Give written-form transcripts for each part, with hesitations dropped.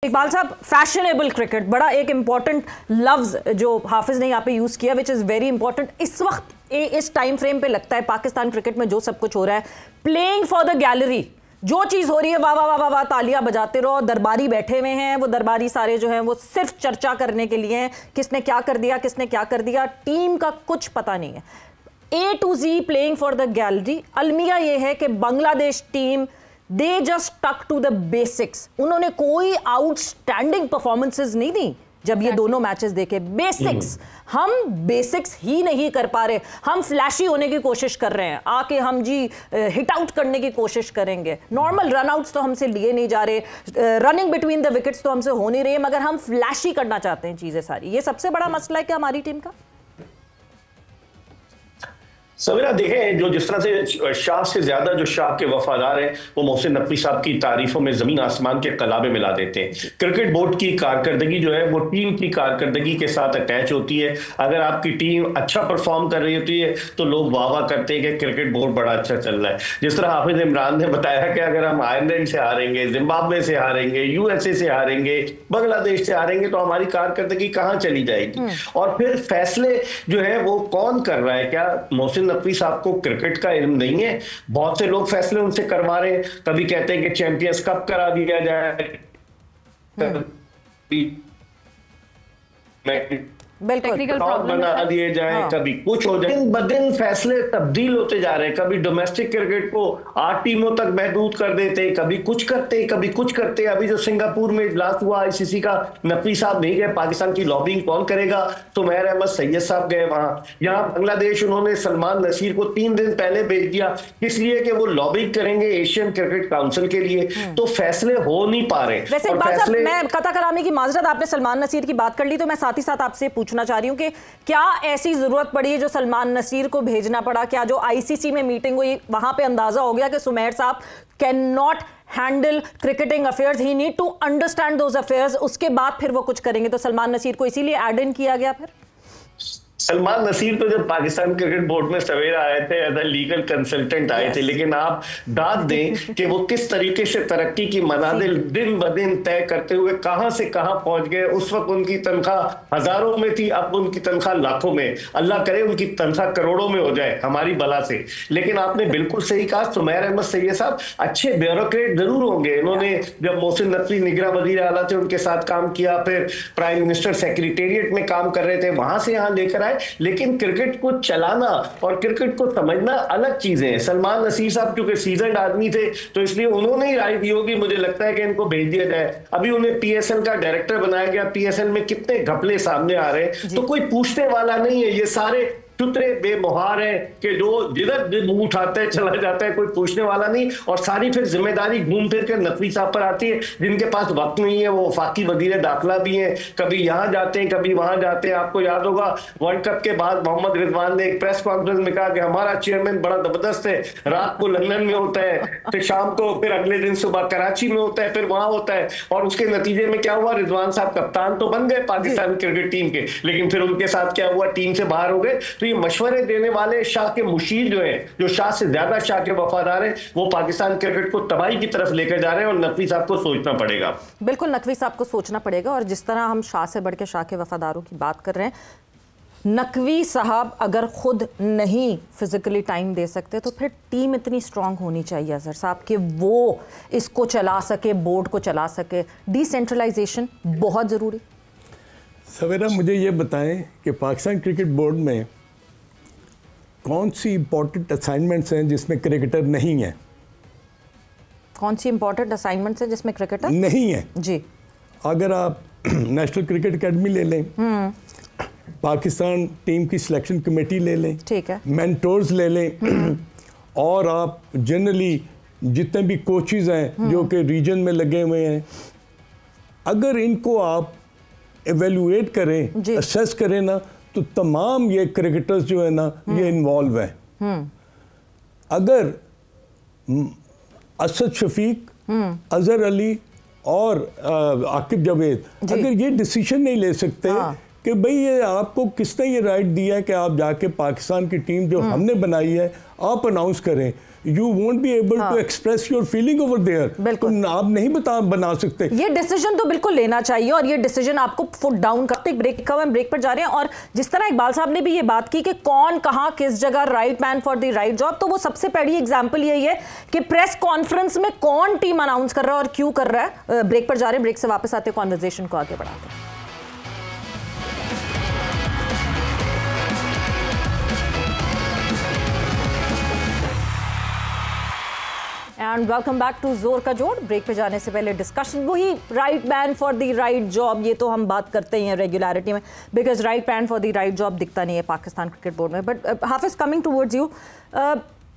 इकबाल साहब, fashionable cricket बड़ा एक इंपॉर्टेंट लफ्ज जो हाफिज ने यहाँ पे यूज किया, विच इज वेरी इंपॉर्टेंट इस वक्त इस टाइम फ्रेम पे लगता है पाकिस्तान क्रिकेट में जो सब कुछ हो रहा है, प्लेइंग फॉर द गैलरी। जो चीज हो रही है वाह वाह वाह वाह तालियां बजाते रहो, दरबारी बैठे हुए हैं, वो दरबारी सारे जो हैं वो सिर्फ चर्चा करने के लिए हैं, किसने क्या कर दिया किसने क्या कर दिया, टीम का कुछ पता नहीं है। A to Z playing for the gallery. अलमिया ये है कि Bangladesh team they just tuck to the basics. उन्होंने कोई आउटस्टैंडिंग परफॉर्मेंसेस नहीं दी जब ये दोनों मैचेस देखे। बेसिक्स, हम बेसिक्स ही नहीं कर पा रहे। हम फ्लैशी होने की कोशिश कर रहे हैं, आके हम जी हिट आउट करने की कोशिश करेंगे। नॉर्मल रन आउट्स तो हमसे लिए नहीं जा रहे, रनिंग बिटवीन द विकेट्स तो हमसे हो नहीं रही है, मगर हम फ्लैशी करना चाहते हैं चीजें सारी। ये सबसे बड़ा मसला है क्या हमारी टीम का? सवेरा देखें, जो जिस तरह से शाह से ज्यादा जो शाह के वफादार हैं वो मोहसिन नकवी साहब की तारीफों में जमीन आसमान के कलाबे मिला देते हैं। क्रिकेट बोर्ड की कारकर्दगी जो है वो टीम की कारकर्दगी के साथ अटैच होती है। अगर आपकी टीम अच्छा परफॉर्म कर रही होती है तो लोग वाह वाह करते हैं कि क्रिकेट बोर्ड बड़ा अच्छा चल रहा है। जिस तरह हाफिज इमरान ने बताया कि अगर हम आयरलैंड से हारेंगे, जिम्बाब्वे से हारेंगे, यूएसए से हारेंगे, बांग्लादेश से हारेंगे तो हमारी कारकर्दगी कहाँ चली जाएगी। और फिर फैसले जो है वो कौन कर रहा है? क्या मोहसिन नकवी साहब को क्रिकेट का इल्म नहीं है? बहुत से लोग फैसले उनसे करवा रहे हैं। कभी कहते हैं कि चैंपियंस कप करा दिया जाए, टेक्निकल प्रॉब्लम बना दिए जाए, हाँ। कभी कुछ हो जाए। दिन ब दिन फैसले तब्दील होते जा रहे हैं। कभी डोमेस्टिक क्रिकेट को 8 टीमों तक महदूद कर देते हैं, कभी कुछ करते हैं, कभी कुछ करते हैं। अभी जो सिंगापुर में इजलास हुआ आईसीसी का, नकवी साहब नहीं गए। पाकिस्तान की लॉबिंग कौन करेगा? सुमैर अहमद सैयद साहब गए वहां। यहाँ बांग्लादेश उन्होंने सलमान नसीर को 3 दिन पहले भेज दिया, इसलिए कि वो लॉबिंग करेंगे एशियन क्रिकेट काउंसिल के लिए। तो फैसले हो नहीं पा रहे। वैसे एक बात साहब, मैं कता कलामी की माजरत, आपने सलमान नसीर की बात कर ली तो मैं साथ ही साथ आपसे पूछना चाह रही हूं कि क्या ऐसी जरूरत पड़ी है जो सलमान नसीर को भेजना पड़ा? क्या जो आईसीसी में मीटिंग हुई वहां पे अंदाजा हो गया कि Sumair sahab can not handle cricketing affairs, he need to understand those affairs, उसके बाद फिर वो कुछ करेंगे? तो सलमान नसीर को इसीलिए ऐड इन किया गया। फिर सलमान नसीर तो जब पाकिस्तान क्रिकेट बोर्ड में सवेरा आए थे एज ए लीगल कंसल्टेंट आए थे, लेकिन आप दाद दें कि वो किस तरीके से तरक्की की मनाजिल दिन ब दिन तय करते हुए कहां से कहां पहुंच गए। उस वक्त उनकी तनख्वाह हजारों में थी, अब उनकी तनख्वाह लाखों में। अल्लाह करे उनकी तनख्वाह करोड़ों में हो जाए हमारी बला से। लेकिन आपने बिल्कुल सही कहा, सुमैर अहमद सैयद साहब अच्छे ब्यूरोक्रेट जरूर होंगे। इन्होंने जब मोहसिन नकवी निगरान वजीर आला थे उनके साथ काम किया, फिर प्राइम मिनिस्टर सेक्रेटेरिएट में काम कर रहे थे, वहां से यहां लेकर आए। लेकिन क्रिकेट को चलाना और क्रिकेट को समझना अलग चीजें हैं। सलमान नसीर साहब क्योंकि सीजन्ड आदमी थे तो इसलिए उन्होंने ही राय दी होगी, मुझे लगता है कि इनको भेज दिया जाए। अभी उन्हें पीएसएल का डायरेक्टर बनाया गया। पीएसएल में कितने घपले सामने आ रहे हैं, तो कोई पूछने वाला नहीं है। ये सारे चुतरे बेमुहार है कि जो जिधर मुंह उठाता है चला जाता है, कोई पूछने वाला नहीं। और सारी फिर जिम्मेदारी घूम फिर कर नकवी साहब पर आती है, जिनके पास वक्त नहीं है। वो वफाकी वजीर दाखिला भी हैं, कभी यहाँ जाते हैं कभी वहां जाते हैं। आपको याद होगा वर्ल्ड कप के बाद मोहम्मद रिजवान ने एक प्रेस कॉन्फ्रेंस में कहा कि हमारा चेयरमैन बड़ा जबरदस्त है, रात को लंदन में होता है, फिर शाम को, फिर अगले दिन सुबह कराची में होता है, फिर वहां होता है। और उसके नतीजे में क्या हुआ? रिजवान साहब कप्तान तो बन गए पाकिस्तान क्रिकेट टीम के, लेकिन फिर उनके साथ क्या हुआ? टीम से बाहर हो गए। तो ये मशवरे देने वाले शाह के मुशीर जो हैं, जो शाह से ज्यादा शाह के वफादार हैं, वो पाकिस्तान क्रिकेट को तबाही की तरफ लेकर जा रहे हैं। और नकवी साहब को सोचना पड़ेगा। बिल्कुल, नकवी साहब को सोचना पड़ेगा। और जिस तरह हम शाह से बढ़ के शाह के वफादारों की बात कर रहे हैं, नकवी साहब अगर खुद नहीं फिजिकली टाइम दे सकते तो फिर टीम इतनी स्ट्रांग होनी चाहिए अजहर साहब कि वो इसको चला सके, बोर्ड को चला सके। डिसेंट्रलाइजेशन बहुत जरूरी। सवेरा मुझे ये बताएं कि पाकिस्तान क्रिकेट बोर्ड में कौन सी इंपॉर्टेंट असाइनमेंट्स हैं जिसमें क्रिकेटर नहीं है? कौन सी इंपॉर्टेंट असाइनमेंट्स हैं जिसमें क्रिकेटर नहीं है? जी, अगर आप नेशनल क्रिकेट एकेडमी ले लें, पाकिस्तान टीम की सिलेक्शन कमेटी ले लें, ठीक है, मेंटोर्स ले लें, और आप जनरली जितने भी कोचेज हैं जो कि रीजन में लगे हुए हैं, अगर इनको आप एवेल्युएट करें, असेस करें ना, तो तमाम ये क्रिकेटर्स जो है ना ये इन्वॉल्व हैं। अगर असद शफीक, अजहर अली और आकिब जावेद अगर ये डिसीजन नहीं ले सकते कि भाई ये आपको किसने ये राइट दिया है कि आप जाके पाकिस्तान की टीम जो हमने बनाई है आप अनाउंस करें। You won't be able to express your feeling over there, बिल्कुल आप नहीं बना सकते। ये डिसीजन तो बिल्कुल लेना चाहिए और ये डिसीजन आपको फुट डाउन करते। ब्रेक पर जा रहे हैं और जिस तरह इकबाल साहब ने भी ये बात की कि कौन कहां किस जगह right man for the right job, तो वो सबसे पहली एग्जांपल यही है कि प्रेस कॉन्फ्रेंस में कौन टीम अनाउंस कर रहा है और क्यों कर रहा है। ब्रेक पर जा रहे हैं, ब्रेक से वापस आते कॉन्वर्सेशन को आगे बढ़ाते हैं। एंड वेलकम बैक टू जोर का जोड़। ब्रेक पे जाने से पहले डिस्कशन वही right man for the right job, ये तो हम बात करते ही हैं रेगुलरिटी में, because right man for the right job दिखता नहीं है पाकिस्तान क्रिकेट बोर्ड में। But Hafiz, coming towards you,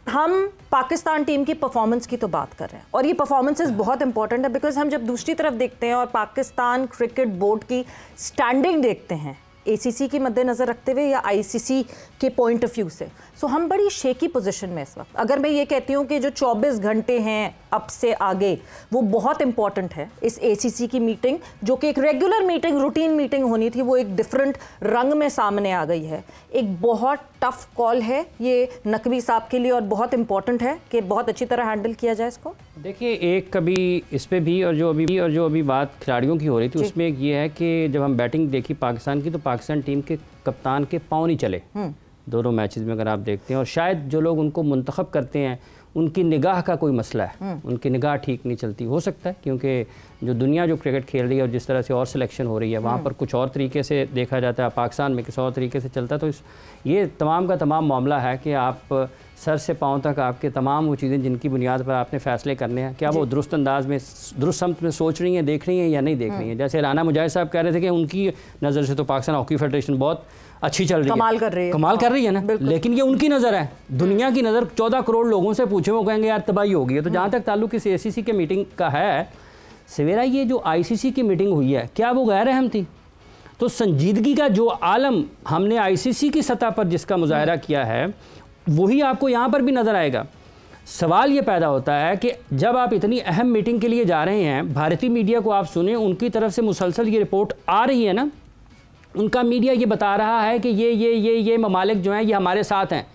हम पाकिस्तान टीम की परफॉर्मेंस की तो बात कर रहे हैं और ये परफॉर्मेंसेस बहुत इंपॉर्टेंट है, बिकॉज हम जब दूसरी तरफ देखते हैं और पाकिस्तान क्रिकेट बोर्ड की स्टैंडिंग देखते हैं एसीसी की मद्देनज़र रखते हुए या आईसीसी के पॉइंट ऑफ व्यू से, सो हम बड़ी शेकी पोजीशन में इस वक्त। अगर मैं ये कहती हूँ कि जो 24 घंटे हैं अब से आगे वो बहुत इंपॉर्टेंट है, इस एसीसी की मीटिंग जो कि एक रेगुलर मीटिंग, रूटीन मीटिंग होनी थी, वो एक डिफरेंट रंग में सामने आ गई है। एक बहुत टफ कॉल है ये नकवी साहब के लिए और बहुत इंपॉर्टेंट है कि बहुत अच्छी तरह हैंडल किया जाए इसको। देखिए, एक कभी इस पे भी और जो अभी बात खिलाड़ियों की हो रही थी उसमें एक ये है कि जब हम बैटिंग देखी पाकिस्तान की, तो पाकिस्तान टीम के कप्तान के पाँव नहीं चले दोनों मैचेस में, अगर आप देखते हैं। और शायद जो लोग उनको मुंतखब करते हैं उनकी निगाह का कोई मसला है, उनकी निगाह ठीक नहीं चलती। हो सकता है क्योंकि जो दुनिया जो क्रिकेट खेल रही है और जिस तरह से और सिलेक्शन हो रही है वहाँ पर कुछ और तरीके से देखा जाता है, पाकिस्तान में किसी और तरीके से चलता है। तो ये तमाम का तमाम मामला है कि आप सर से पाँव तक आपके तमाम वो चीज़ें जिनकी बुनियाद पर आपने फ़ैसले करने हैं, क्या वो दुरुस्त अंदाज में, दुरुस्त समत में सोच रही हैं, देख रही हैं या नहीं देख रही हैं। जैसे राना मुजाहिद साहब कह रहे थे कि उनकी नज़र से तो पाकिस्तान हॉकी फेडरेशन बहुत अच्छी चल रही है, कमाल कर रही है ना, लेकिन ये उनकी नज़र है। दुनिया की नज़र 14 करोड़ लोगों से पूछे वो कहेंगे यार तबाही हो गई है। तो जहाँ तक ताल्लुक इस ACC के मीटिंग का है, सवेरा ये जो ICC की मीटिंग हुई है, क्या वो गैर अहम थी? तो संजीदगी का जो आलम हमने ICC की सतह पर जिसका मुजाहरा किया है वही आपको यहाँ पर भी नज़र आएगा। सवाल ये पैदा होता है कि जब आप इतनी अहम मीटिंग के लिए जा रहे हैं, भारतीय मीडिया को आप सुने, उनकी तरफ से मुसलसल ये रिपोर्ट आ रही है ना, उनका मीडिया ये बता रहा है कि ये ममालिक जो हैं ये हमारे साथ हैं।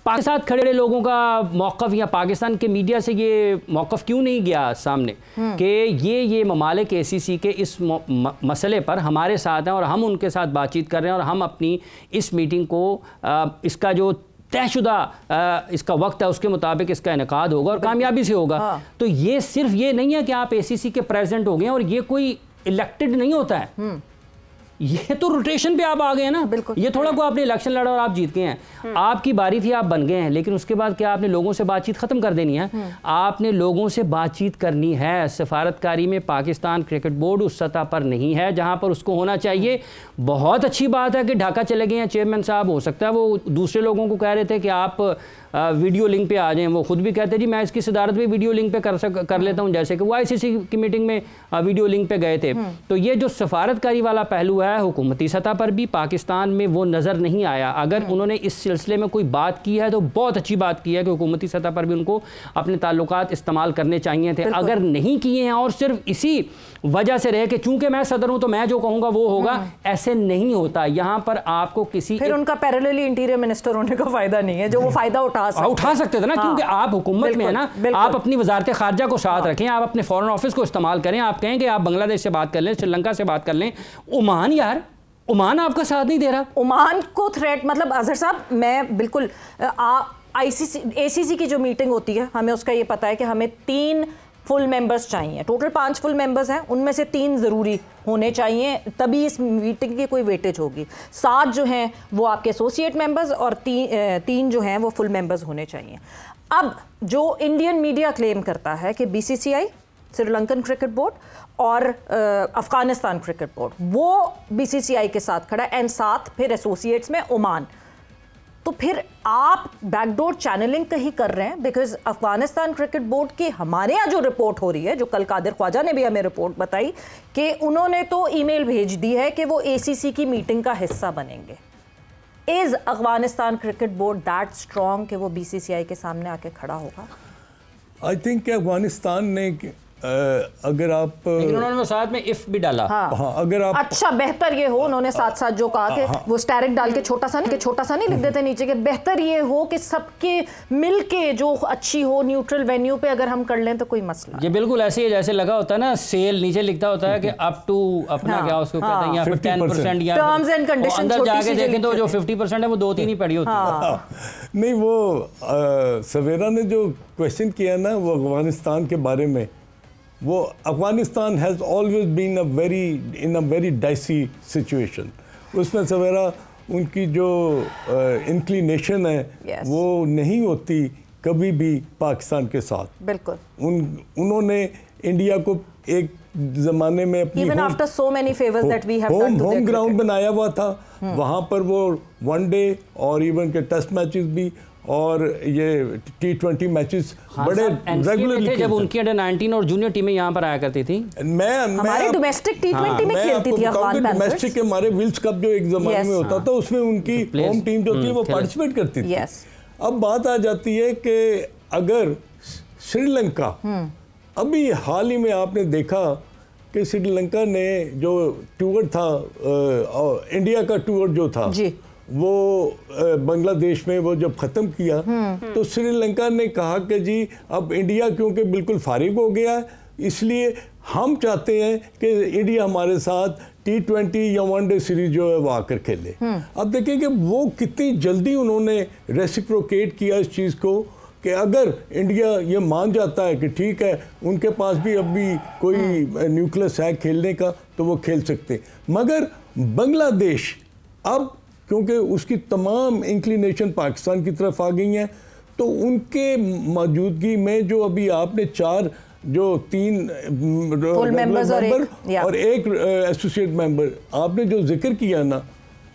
पाक के साथ खड़े लोगों का मौक़िफ़ या पाकिस्तान के मीडिया से ये मौक़िफ़ क्यों नहीं गया सामने कि ये ममालिक ACC के इस मसले पर हमारे साथ हैं और हम उनके साथ बातचीत कर रहे हैं और हम अपनी इस मीटिंग को इसका जो तयशुदा इसका वक्त है उसके मुताबिक इसका इनेकाद होगा और कामयाबी से होगा। तो ये सिर्फ ये नहीं है कि आप ACC के प्रेसिडेंट हो गए और ये कोई इलेक्टेड नहीं होता है, ये तो रोटेशन पे आप आ गए हैं ना। ये थोड़ा को आपने इलेक्शन लड़ा और आप जीत गए हैं, आपकी बारी थी, आप बन गए हैं, लेकिन उसके बाद क्या आपने लोगों से बातचीत ख़त्म कर देनी है? आपने लोगों से बातचीत करनी है। सफारतकारी में पाकिस्तान क्रिकेट बोर्ड उस सतह पर नहीं है जहां पर उसको होना चाहिए। बहुत अच्छी बात है कि ढाका चले गए हैं चेयरमैन साहब, हो सकता है वो दूसरे लोगों को कह रहे थे कि आप वीडियो लिंक पे आ जाएं, वो खुद भी कहते जी मैं इसकी सदारत भी वीडियो लिंक पे कर लेता हूं, जैसे कि वो ICC की मीटिंग में वीडियो लिंक पे गए थे। तो ये जो सफारतकारी वाला पहलू है हुकूमती सतह पर भी पाकिस्तान में वो नज़र नहीं आया। अगर उन्होंने इस सिलसिले में कोई बात की है तो बहुत अच्छी बात की है कि हुकूमती सतह पर भी उनको अपने ताल्लुकात इस्तेमाल करने चाहिए थे। अगर नहीं किए हैं और सिर्फ इसी वजह से रहे कि चूंकि मैं सदर हूं तो मैं जो कहूँगा वो होगा, ऐसे नहीं होता। यहाँ पर आपको किसी फिर उनका पैरेलली इंटीरियर मिनिस्टर होने का फायदा नहीं है जो वो फायदा उठा सकते थे ना, क्योंकि आप हुकूमत में है ना, आप अपनी वजारत खारजा को साथ रखें, आप अपने फॉरेन ऑफिस को इस्तेमाल करें, आप कहें कि आप बांग्लादेश से बात कर लें, श्रीलंका से बात कर लें। ओमान, यार ओमान आपका साथ नहीं दे रहा। ओमान को थ्रेट, मतलब अजहर साहब मैं बिल्कुल ACC की जो मीटिंग होती है हमें उसका ये पता है कि हमें 3 फुल मेंबर्स चाहिए, टोटल 5 फुल मेंबर्स हैं, उनमें से 3 ज़रूरी होने चाहिए, तभी इस मीटिंग की कोई वेटेज होगी। 7 जो हैं वो आपके एसोसिएट मेंबर्स और 3 जो हैं वो फुल मेंबर्स होने चाहिए। अब जो इंडियन मीडिया क्लेम करता है कि BCCI, श्रीलंकन क्रिकेट बोर्ड और अफगानिस्तान क्रिकेट बोर्ड वो BCCI के साथ खड़ा है एंड साथ फिर एसोसिएट्स में ओमान, तो फिर आप बैकडोर चैनलिंग कहीं कर रहे हैं। बिकॉज अफगानिस्तान क्रिकेट बोर्ड की हमारे यहाँ जो रिपोर्ट हो रही है, जो कल कादिर ख्वाजा ने भी हमें रिपोर्ट बताई कि उन्होंने तो ईमेल भेज दी है कि वो ACC की मीटिंग का हिस्सा बनेंगे। Is Afghanistan cricket board that strong कि वो BCCI के सामने आके खड़ा होगा? आई थिंक अफगानिस्तान ने अगर आप उन्होंने साथ में इफ भी डाला। हाँ, अगर आप अच्छा बेहतर ये हो, उन्होंने साथ साथ जो कहा कि वो स्टैरिक डाल के छोटा सा नहीं लिख देते नीचे के, बेहतर ये हो कि सबके मिल के जो अच्छी हो, न्यूट्रल वेन्यू पे अगर हम कर लें तो कोई मसला। ये बिल्कुल ऐसे ही जैसे लगा होता है ना सेल, नीचे लिखता होता है कि अप टू अपना क्या उसको कहते हैं, यहाँ पे 10% या टर्म्स एंड कंडीशंस, अंदर जाके देखें तो जो 50% है वो 2-3 ही पड़ी होती है। नहीं, वो सवेरा ने जो क्वेश्चन किया ना वो अफगानिस्तान के बारे में, वो Afghanistan has always been in a very dicey situation. उसमें सवेरा उनकी जो इंक्लिनेशन है वो नहीं होती कभी भी पाकिस्तान के साथ। बिल्कुल उन्होंने इंडिया को एक ज़माने में अपनी होम ग्राउंड बनाया हुआ था, वहाँ पर वो वनडे और इवन के टेस्ट मैचेस भी और ये T20 मैचेस बड़े रेगुलरली थे। जब उनकी अंडर 19 और जूनियर टीमें यहाँ पर आया करती थी, हमारे डोमेस्टिक T20 में खेलती थी अफगान पैंथर्स। डोमेस्टिक हमारे विल्स कप जो एक ज़माने में होता था उसमें उनकी होम टीम जो थी वो पार्टिसिपेट करती थी। अब बात आ जाती है कि अगर श्रीलंका, अभी हाल ही में आपने देखा कि श्रीलंका ने जो टूर था, इंडिया का टूर जो था वो बांग्लादेश में वो जब ख़त्म किया तो श्रीलंका ने कहा कि जी अब इंडिया क्योंकि बिल्कुल फारिग हो गया है, इसलिए हम चाहते हैं कि इंडिया हमारे साथ T20 या वनडे सीरीज जो है वो आकर खेले। अब देखें कि वो कितनी जल्दी उन्होंने रेसिप्रोकेट किया इस चीज़ को कि अगर इंडिया ये मान जाता है कि ठीक है उनके पास भी अभी कोई न्यूक्लियस है खेलने का तो वो खेल सकते, मगर बांग्लादेश अब क्योंकि उसकी तमाम इंक्लिनेशन पाकिस्तान की तरफ आ गई हैं तो उनके मौजूदगी में जो अभी आपने 3 मेंबर और एक एसोसिएट मेंबर आपने जो जिक्र किया ना,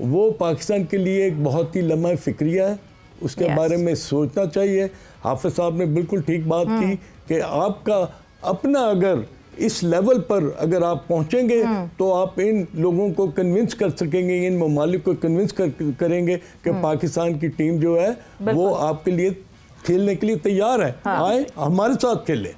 वो पाकिस्तान के लिए एक बहुत ही लम्हा फिक्रिया है, उसके बारे में सोचना चाहिए। हाफिज साहब ने बिल्कुल ठीक बात की कि आपका अपना अगर इस लेवल पर अगर आप पहुंचेंगे तो आप इन लोगों को कन्विंस कर सकेंगे, इन ममालिक को कन्विंस करेंगे कि पाकिस्तान की टीम जो है वो आपके लिए खेलने के लिए तैयार है, आए हमारे साथ खेले।